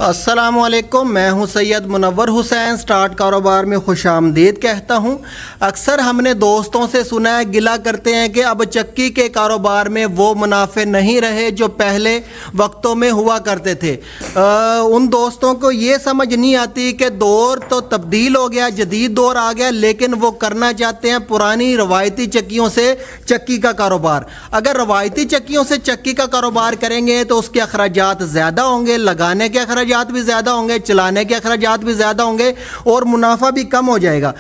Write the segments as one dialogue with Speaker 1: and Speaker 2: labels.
Speaker 1: अस्सलामुअलैकुम, मैं हूं सैयद मुनव्वर हुसैन। स्टार्ट कारोबार में खुशामदीद कहता हूं। अक्सर हमने दोस्तों से सुना है, गिला करते हैं कि अब चक्की के कारोबार में वो मुनाफे नहीं रहे जो पहले वक्तों में हुआ करते थे। उन दोस्तों को ये समझ नहीं आती कि दौर तो तब्दील हो गया, जदीद दौर आ गया, लेकिन वो करना चाहते हैं पुरानी रवायती चक्कियों से चक्की का कारोबार। अगर रवायती चक्कियों से चक्की का कारोबार करेंगे तो उसके अखराजात ज़्यादा होंगे, लगाने के अखराजात भी ज़्यादा होंगे, चलाने के अखराजात भी ज़्यादा होंगे और मुनाफा भी कम हो जाएगा।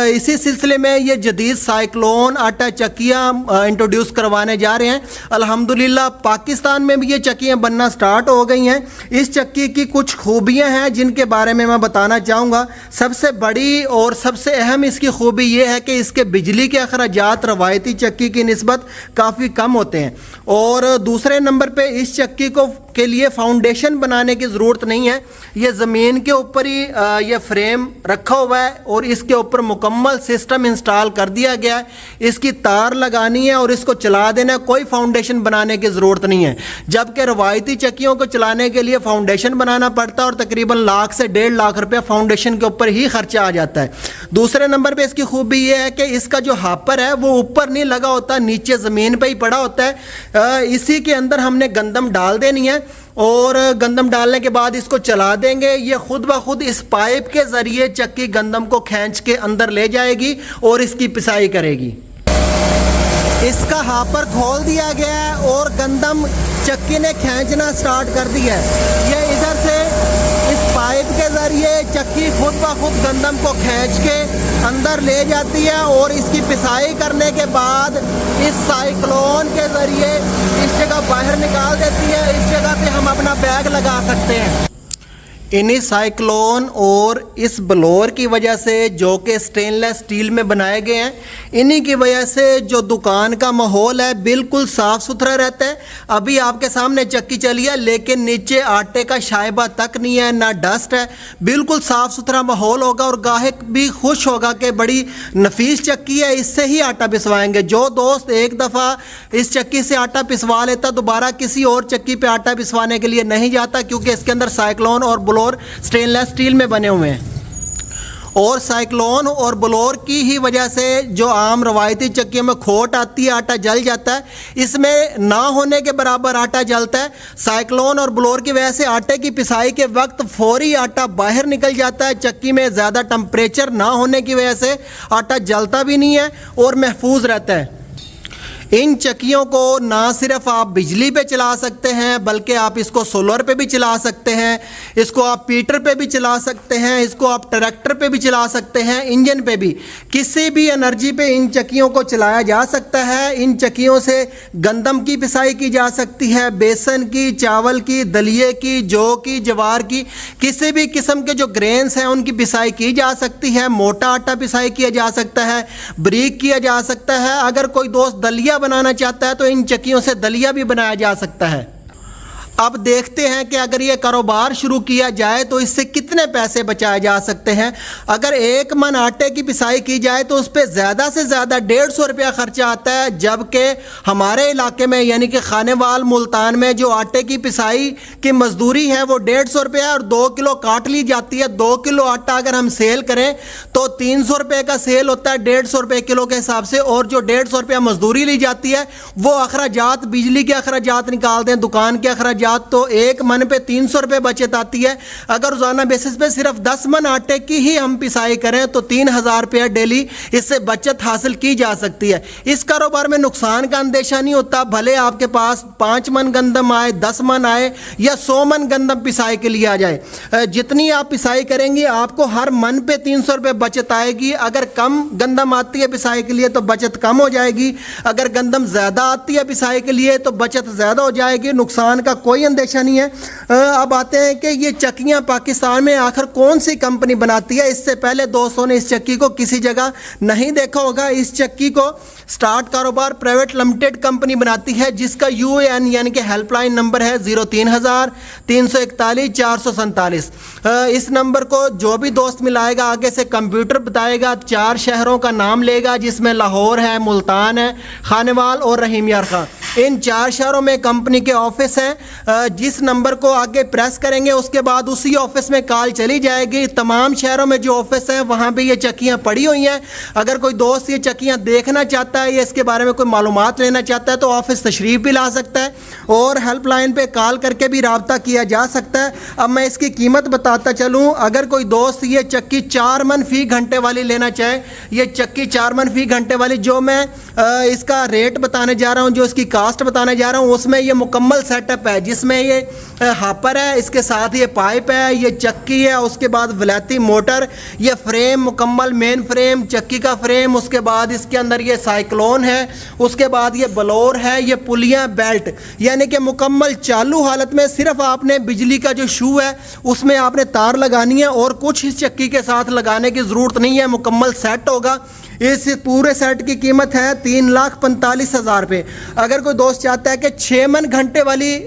Speaker 1: इसी सिलसिले में ये जदीद साइक्लोन आटा चक्कियाँ इंट्रोड्यूस करवाने जा रहे हैं। अल्हम्दुलिल्लाह पाकिस्तान में भी ये चक्कियाँ बनना स्टार्ट हो गई हैं। इस चक्की की कुछ खूबियाँ हैं जिनके बारे में मैं बताना चाहूँगा। सबसे बड़ी और सबसे अहम इसकी खूबी ये है कि इसके बिजली के अखराजात रवायती चक्की की निस्बत काफ़ी कम होते हैं। और दूसरे नंबर पे इस चक्की को के लिए फाउंडेशन बनाने की ज़रूरत नहीं है। ये ज़मीन के ऊपर ही ये फ्रेम रखा हुआ है और इसके ऊपर मुकम्मल सिस्टम इंस्टॉल कर दिया गया है। इसकी तार लगानी है और इसको चला देना है, कोई फाउंडेशन बनाने की ज़रूरत नहीं है। जबकि रवायती चक्कियों को चलाने के लिए फाउंडेशन बनाना पड़ता है और तकरीबन लाख से 1.5 लाख रुपया फाउंडेशन के ऊपर ही खर्चा आ जाता है। दूसरे नंबर पर इसकी खूबी ये है कि इसका जो हापर है वो ऊपर नहीं लगा होता, नीचे ज़मीन पर ही पड़ा होता है। इसी के अंदर हमने गंदम डाल देनी है और गंदम डालने के बाद इसको चला देंगे। ये खुद ब खुद इस पाइप के ज़रिए चक्की गंदम को खींच के अंदर ले जाएगी और इसकी पिसाई करेगी। इसका हापर खोल दिया गया है और गंदम चक्की ने खींचना स्टार्ट कर दिया है। ये इधर से इस पाइप के ज़रिए चक्की खुद ब खुद गंदम को खींच के अंदर ले जाती है और इसकी पिसाई करने के बाद इस साइक्लोन के ज़रिए इस जगह बाहर निकाल देती है। इस जगह पे हम अपना बैग लगा सकते हैं। इन्हीं साइक्लोन और इस ब्लोअर की वजह से, जो कि स्टेनलेस स्टील में बनाए गए हैं, इन्हीं की वजह से जो दुकान का माहौल है बिल्कुल साफ़ सुथरा रहता है। अभी आपके सामने चक्की चली है लेकिन नीचे आटे का शायबा तक नहीं है, ना डस्ट है, बिल्कुल साफ़ सुथरा माहौल होगा और गाहक भी खुश होगा कि बड़ी नफीस चक्की है, इससे ही आटा पिसवाएंगे। जो दोस्त एक दफ़ा इस चक्की से आटा पिसवा लेता दोबारा किसी और चक्की पे आटा पिसवाने के लिए नहीं जाता, क्योंकि इसके अंदर साइक्लोन और ब्लोअर स्टेनलेस स्टील में बने हुए हैं। और साइक्लोन और ब्लोअर की ही वजह से जो आम रवायती चक्कियों में खोट आती है, आटा जल जाता है, इसमें ना होने के बराबर आटा जलता है। साइक्लोन और ब्लोअर की वजह से आटे की पिसाई के वक्त फौरी आटा बाहर निकल जाता है। चक्की में ज़्यादा टेम्परेचर ना होने की वजह से आटा जलता भी नहीं है और महफूज रहता है। इन चक्कियों को ना सिर्फ आप बिजली पे चला सकते हैं बल्कि आप इसको सोलर पे भी चला सकते हैं, इसको आप पीटर पे भी चला सकते हैं, इसको आप ट्रैक्टर पे भी चला सकते हैं, इंजन पे भी, किसी भी एनर्जी पे इन चक्कियों को चलाया जा सकता है। इन चक्कियों से गंदम की पिसाई की जा सकती है, बेसन की, चावल की, दलिए की, जौ की, जवार की, किसी भी किस्म के जो ग्रेन्स हैं उनकी पिसाई की जा सकती है। मोटा आटा पिसाई किया जा सकता है, बारीक किया जा सकता है। अगर कोई दोस्त दलिया बनाना चाहता है तो इन चक्कियों से दलिया भी बनाया जा सकता है। अब देखते हैं कि अगर ये कारोबार शुरू किया जाए तो इससे कितने पैसे बचाए जा सकते हैं। अगर 1 मन आटे की पिसाई की जाए तो उस पर ज़्यादा से ज़्यादा 150 रुपया खर्चा आता है, जबकि हमारे इलाके में यानी कि खानेवाल मुल्तान में जो आटे की पिसाई की मजदूरी है वो 150 रुपया और 2 किलो काट ली जाती है। 2 किलो आटा अगर हम सेल करें तो 300 रुपये का सेल होता है 150 रुपये किलो के हिसाब से, और जो 150 रुपया मजदूरी ली जाती है वो अखराजात, बिजली के अखराजात निकाल दें, दुकान के अखराजात, तो 1 मन पे 300 रुपये बचत आती है। अगर रोजाना बेसिस पे सिर्फ 10 मन आटे की ही हम पिसाई करें तो 3000 रुपया डेली इससे बचत हासिल की जा सकती है। इस कारोबार में नुकसान का अंदेशा नहीं होता, भले आपके पास 5 मन गंदम आए, 10 मन आए या 100 मन गंदम पिसाई के लिए आ जाए। जितनी आप पिसाई करेंगी आपको हर मन पे 300 रुपये बचत आएगी। अगर कम गंदम आती है पिसाई के लिए तो बचत कम हो जाएगी, अगर गंदम ज़्यादा आती है पिसाई के लिए तो बचत ज़्यादा हो जाएगी। नुकसान का कोई अंदेशा नहीं है। अब आते हैं कि ये चक्कियाँ पाकिस्तान में आखिर कौन सी कंपनी बनाती है। इससे पहले दोस्तों ने इस चक्की को किसी जगह नहीं देखा होगा। इस चक्की को स्टार्ट कारोबार प्राइवेट लिमिटेड कंपनी बनाती है, जिसका UAN यानी कि हेल्पलाइन नंबर है 03,000 341 447। इस नंबर को जो भी दोस्त मिलाएगा आगे से कंप्यूटर बताएगा, 4 शहरों का नाम लेगा जिसमें लाहौर है, मुल्तान है, खानेवाल और रहीम यार खां। इन 4 शहरों में कंपनी के ऑफिस हैं। जिस नंबर को आगे प्रेस करेंगे उसके बाद उसी ऑफिस में कॉल चली जाएगी। तमाम शहरों में जो ऑफिस है वहाँ पे ये चक्कियाँ पड़ी हुई हैं। अगर कोई दोस्त ये चक्कियाँ देखना चाहता है या इसके बारे में कोई मालूमात लेना चाहता है तो ऑफिस तशरीफ़ भी ला सकता है और हेल्पलाइन पे कॉल करके भी रब्ता किया जा सकता है। अब मैं इसकी कीमत बताता चलूँ। अगर कोई दोस्त ये चक्की 4 मन फी घंटे वाली लेना चाहे, ये चक्की 4 मन फी घंटे वाली जो मैं इसका रेट बताने जा रहा हूँ, जो इसकी कास्ट बताने जा रहा हूँ, उसमें ये मुकम्मल सेटअप है जिसमें ये हापर है, इसके साथ ये पाइप है, ये चक्की है, उसके बाद वलैती मोटर, ये फ्रेम मुकम्मल मेन फ्रेम, चक्की का फ्रेम, उसके बाद इसके अंदर ये साइक्लोन है, उसके बाद ये बलोर है, ये पुलियाँ बेल्ट, यानी कि मुकम्मल चालू हालत में सिर्फ आपने बिजली का जो शू है उसमें आपने तार लगानी है और कुछ इस चक्की के साथ लगाने की ज़रूरत नहीं है, मुकम्मल सेट होगा। इस पूरे सेट की कीमत है 3,45,000 रुपये। अगर कोई दोस्त चाहता है कि 6 मन घंटे वाली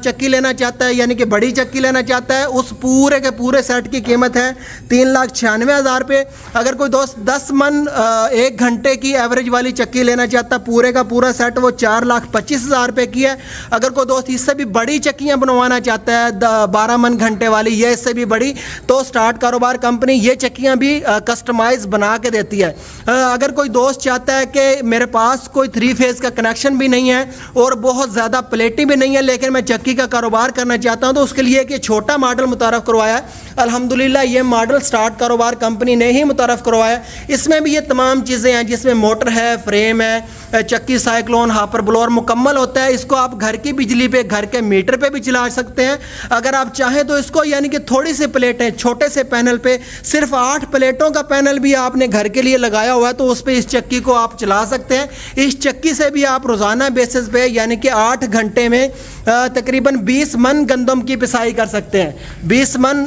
Speaker 1: चक्की लेना चाहता है, यानी कि बड़ी चक्की लेना चाहता है, उस पूरे के पूरे सेट की कीमत है 3,96,000 रुपये। अगर कोई दोस्त 10 मन 1 घंटे की एवरेज वाली चक्की लेना चाहता है, पूरे का पूरा सेट, वो 4,25,000 रुपये की है। अगर कोई दोस्त इससे भी बड़ी चक्कियाँ बनवाना चाहता है 12 मन घंटे वाली या इससे भी बड़ी, तो स्टार्ट कारोबार कंपनी ये चक्कियाँ भी कस्टमाइज बना के देती है। अगर कोई दोस्त चाहता है कि मेरे पास कोई 3 फेज़ का कनेक्शन भी नहीं है और बहुत ज़्यादा प्लेटें भी नहीं है लेकिन मैं चक्की का कारोबार करना चाहता हूं, तो उसके लिए एक छोटा मॉडल मुतारफ़ करवाया है। अल्हम्दुलिल्लाह ये मॉडल स्टार्ट कारोबार कंपनी ने ही मुतारफ़ करवाया। इसमें भी ये तमाम चीज़ें हैं जिसमें मोटर है, फ्रेम है, चक्की, साइक्लोन, हापर, ब्लोअर मुकम्मल होता है। इसको आप घर की बिजली पे, घर के मीटर पे भी चला सकते हैं। अगर आप चाहें तो इसको, यानी कि थोड़ी सी प्लेटें, छोटे से पैनल पे, सिर्फ 8 प्लेटों का पैनल भी आपने घर के लिए लगाया हुआ है तो उस पे इस चक्की को आप चला सकते हैं। इस चक्की से भी आप रोज़ाना बेसिस पे, यानी कि 8 घंटे में तकरीबन 20 मन गंदम की पिसाई कर सकते हैं। 20 मन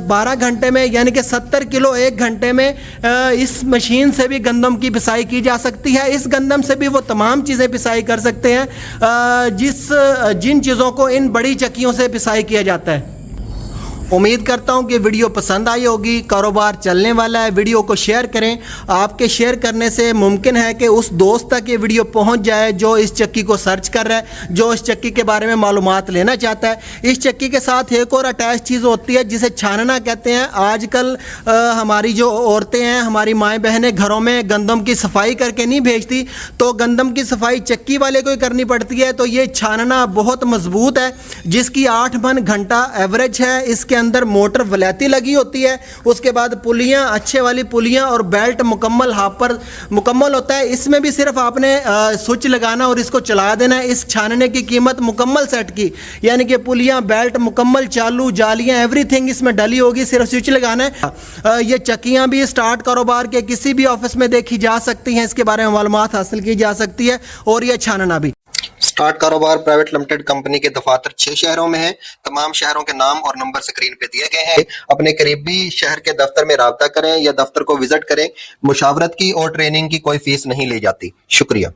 Speaker 1: 12 घंटे में, यानी कि 70 किलो 1 घंटे में इस मशीन से भी गंदम की पिसाई की जा सकती है। इस गंदम से भी वो तमाम चीज़ें पिसाई कर सकते हैं जिन चीज़ों को इन बड़ी चक्कियों से पिसाई किया जाता है। उम्मीद करता हूं कि वीडियो पसंद आई होगी। कारोबार चलने वाला है, वीडियो को शेयर करें। आपके शेयर करने से मुमकिन है कि उस दोस्त तक ये वीडियो पहुंच जाए जो इस चक्की को सर्च कर रहा है, जो इस चक्की के बारे में मालूमात लेना चाहता है। इस चक्की के साथ एक और अटैच चीज़ होती है जिसे छानना कहते हैं। आजकल हमारी जो औरतें हैं, हमारी माएँ बहनें घरों में गंदम की सफाई करके नहीं भेजती, तो गंदम की सफाई चक्की वाले को ही करनी पड़ती है। तो ये छानना बहुत मजबूत है जिसकी 8 मन घंटा एवरेज है। इसके अंदर मोटर वलैती लगी होती है, उसके बाद पुलियाँ, अच्छे वाली पुलियाँ और बेल्ट मुकम्मल हापर मुकम्मल होता है। इसमें भी सिर्फ आपने स्विच लगाना और इसको चला देना है। इस छानने की कीमत मुकम्मल सेट की, यानी कि पुलियाँ, बेल्ट मुकम्मल चालू, जालियाँ, एवरीथिंग इसमें डली होगी, सिर्फ स्विच लगाना है। ये चक्कियाँ भी स्टार्ट कारोबार के किसी भी ऑफिस में देखी जा सकती हैं, इसके बारे में मालूमात हासिल की जा सकती है। और यह छानना भी स्टार्ट कारोबार प्राइवेट लिमिटेड कंपनी के दफातर 6 शहरों में है। तमाम शहरों के नाम और नंबर स्क्रीन पे दिए गए हैं। अपने करीबी शहर के दफ्तर में राब्ता करें या दफ्तर को विजिट करें। मुशावरत की और ट्रेनिंग की कोई फीस नहीं ली जाती। शुक्रिया।